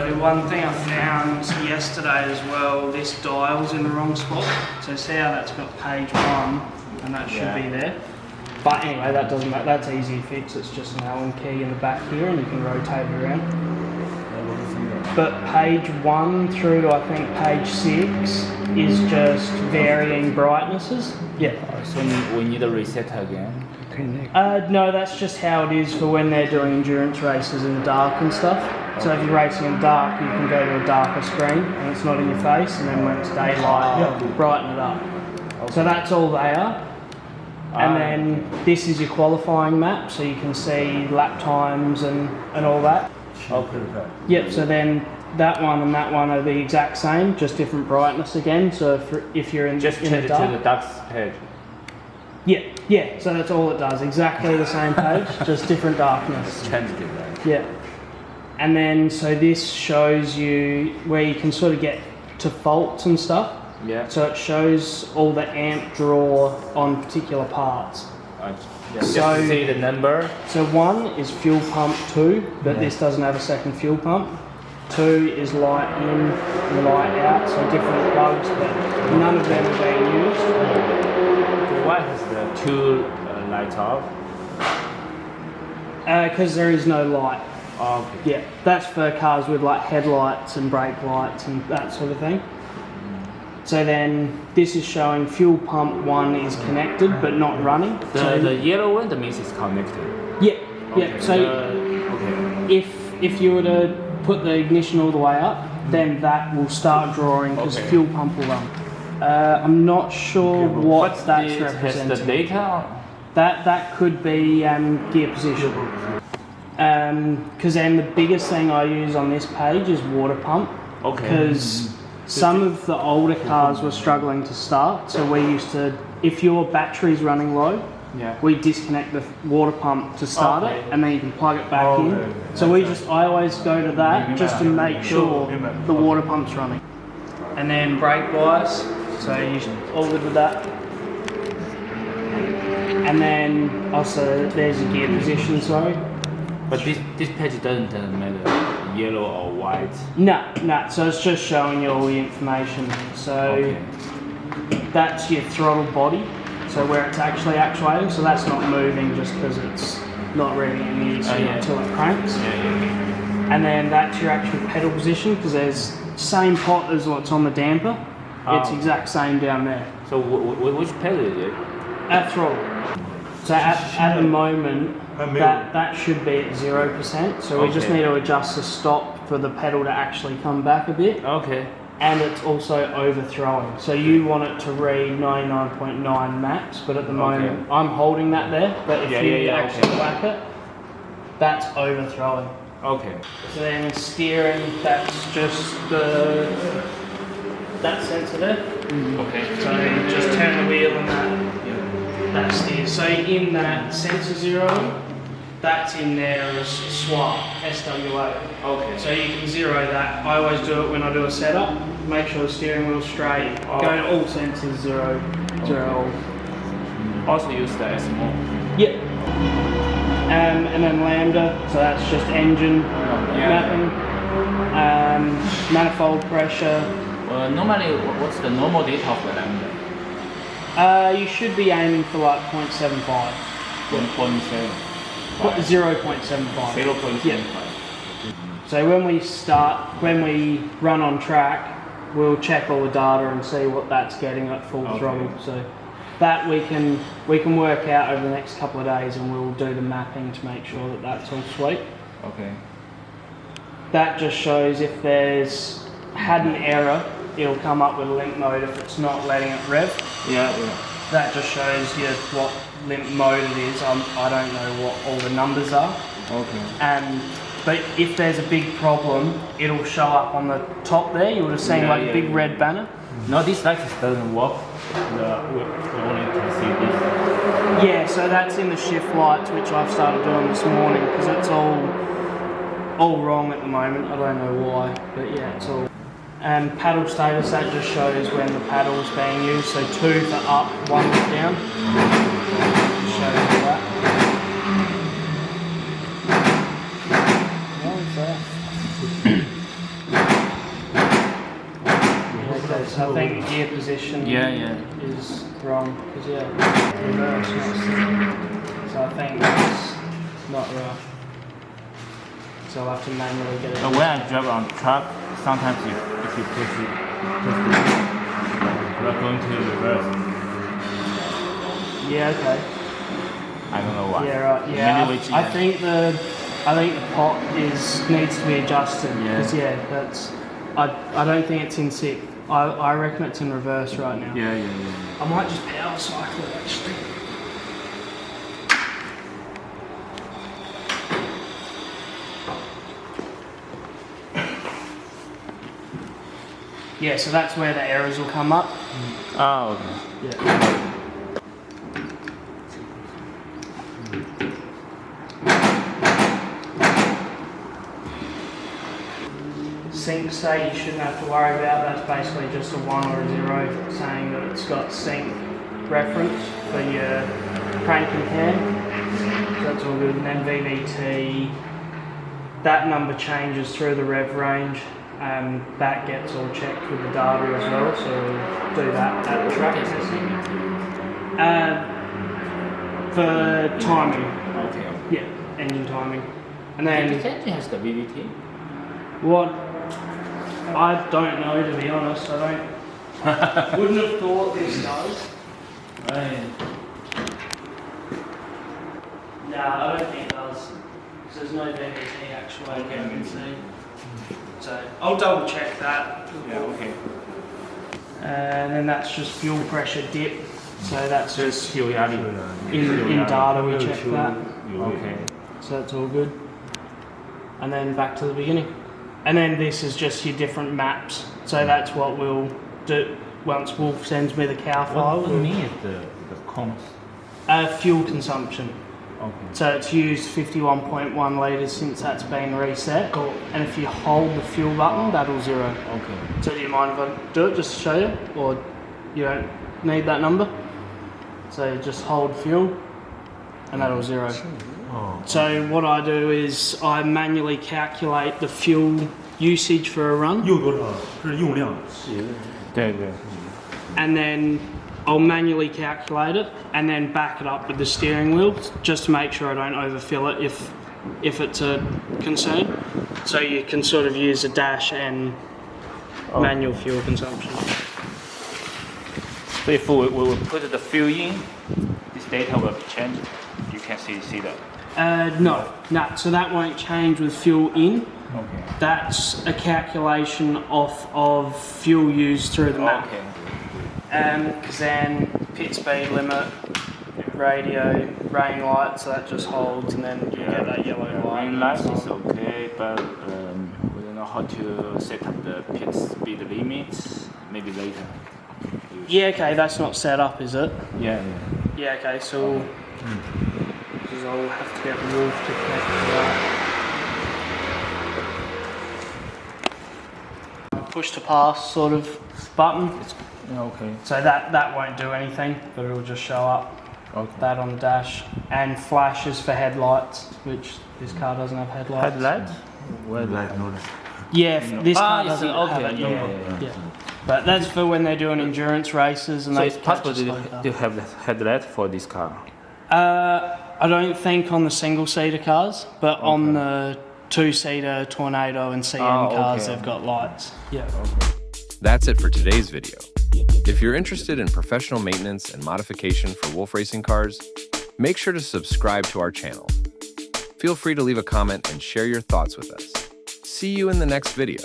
So one thing I found yesterday as well, this dial's in the wrong spot. So see how that's got page 1 and that should be there. But anyway, that doesn't matter, that's easy to fix. It's just an Allen key in the back here and you can rotate it around. But page 1 through to I think page 6 is just varying brightnesses. Yeah. So we need to reset again. No, that's just how it is for when they're doing endurance races in the dark and stuff. So if you're racing in dark, you can go to a darker screen and it's not in your face, and then when it's daylight, brighten it up. So that's all they are. And then this is your qualifying map, so you can see lap times and all that. Okay. Yep, so then that one and that one are the exact same, just different brightness again. So if you're in Just in change the it dark, to the dark page. yeah, so that's all it does. Exactly the same page, just different darkness. Change it, right? Yeah. And then, so this shows you where you can sort of get to faults and stuff. Yeah. So it shows all the amp draw on particular parts. Just So- see the number. So 1 is fuel pump 2, but this doesn't have a second fuel pump. 2 is light in and light out, so different plugs, but none of them are being used. Why has the 2 lights off? Because there is no light. Okay. Yeah, that's for cars with like headlights and brake lights and that sort of thing. So then this is showing fuel pump 1 is connected but not running. The yellow one, that means it's connected. Yeah, yeah. Okay. So Okay. if you were to put the ignition all the way up, then that will start drawing because Okay. fuel pump will run. I'm not sure what But that's it has representing. the data. That could be gear position. Because then the biggest thing I use on this page is water pump. Okay. Because some of the older cars were struggling to start, so we used to, if your battery's running low, Yeah. we disconnect the water pump to start it, and then you can plug it back in. So I always go to that just to make sure the water pump's running. And then brake wise, so you all good with that. And then also there's your gear position, sorry. But this page doesn't matter, yellow or white. No, so it's just showing you all the information. So Okay. that's your throttle body, so where it's actually actuating, so that's not moving just because it's not really in use until it cranks. Yeah. And then that's your actual pedal position, because there's same pot as what's on the damper. It's exact same down there. So which pedal is it? At throttle. So at the moment, that should be at 0%. So we just Okay. need to adjust the stop for the pedal to actually come back a bit. Okay. And it's also overthrowing. So you want it to read 99.9 max, but at the moment I'm holding that there. But if you actually whack it, that's overthrowing. Okay. So then steering, that's just that sensor there. Okay. So you just turn the wheel and that steers. So in that sensor 0, that's in there as SWA, SWA. Okay. So you can zero that. I always do it when I do a setup. Make sure the steering wheel's straight. Go to all sensors 0. Also use the SMO. Yep. And then lambda, so that's just engine mapping. Manifold pressure. Normally, what's the normal data of the lambda? You should be aiming for like 0.75. 1.7. 0.75. 0.75. Yeah. So when we run on track, we'll check all the data and see what that's getting at full throttle. So that we can work out over the next couple of days, and we'll do the mapping to make sure that that's all sweet. Okay. That just shows if there's had an error, it'll come up with a limp mode if it's not letting it rev. Yeah. That just shows you what limp mode it is. I don't know what all the numbers are. Okay. But if there's a big problem, it'll show up on the top there. You would have seen a big red banner. No, this light doesn't work. We only can see this. Yeah, so that's in the shift lights, which I've started doing this morning because it's all wrong at the moment. I don't know why, but yeah, it's all. And paddle status, that just shows when the paddle's being used. So 2 for up, 1 for down. Just shows you that. position Yeah. is wrong. Because reverse not sync. So I think that's not right. So I'll have to manually get it. But when I drive on truck, sometimes if you push it, we're going to reverse. Yeah, okay. I don't know why. Yeah, right. Yeah, I think the pot needs to be adjusted. Yeah. Because I don't think it's in sync. I reckon it's in reverse right now. Yeah. I might just power cycle it actually. Yeah, so that's where the errors will come up. Oh, okay. Yeah. Sync state you shouldn't have to worry about. That's basically just a 1 or a 0 saying that it's got sync reference for your crank and cam. So that's all good. And then VVT, that number changes through the rev range. That gets all checked with the data as well, so we'll do that at the track. For timing. Okay. Yeah, engine timing. And then This engine has the VVT? what? I don't know, to be honest. I don't. Wouldn't have thought this does. Right. Nah, I don't think it does. Because there's no VVT actually. Okay. I can see. So I'll double check that. Yeah, okay. And then that's just fuel pressure dip. So that's Just fuel yard. in data we check that. Okay. So that's all good. And then back to the beginning. And then this is just your different maps. So that's what we'll do once Wolf sends me the cow file. What do you mean the comps? Fuel consumption. Okay. So it's used 51.1 litres since that's been reset. Cool. And if you hold the fuel button, that'll 0. Okay. So do you mind if I do it just to show you? Or you don't need that number? So just hold fuel and that'll 0. Oh. So what I do is I manually calculate the fuel usage for a run. 用多少？这是用量。对。 And then I'll manually calculate it and then back it up with the steering wheel just to make sure I don't overfill it if it's a concern. So you can sort of use a dash and manual fuel consumption. So if we will put the fuel in, this data will change. You can see that. No. So that won't change with fuel in. Okay. That's a calculation of fuel used through the map. Okay. Because then pit speed limit, radio, rain light, so that just holds, and then you get that yellow line. Rain light is okay, but we don't know how to set up the pit speed limits. Maybe later. Yeah, okay, that's not set up, is it? Yeah. Yeah, okay, so because I'll have to get Wolf to connect to that. Push to pass sort of button. Okay. So that won't do anything, but it'll just show up. Okay. That on the dash. And flashes for headlights, which this car doesn't have headlights. Headlight? Where Light no. Yeah, this car it's doesn't have it. okay. Yeah. But that's for when they're doing endurance races and So they it's possible catch us to have the headlight for this car. I don't think on the single-seater cars, but on the two-seater Tornado and CM cars, they've got lights. Yeah. That's it for today's video. If you're interested in professional maintenance and modification for Wolf Racing cars, make sure to subscribe to our channel. Feel free to leave a comment and share your thoughts with us. See you in the next video.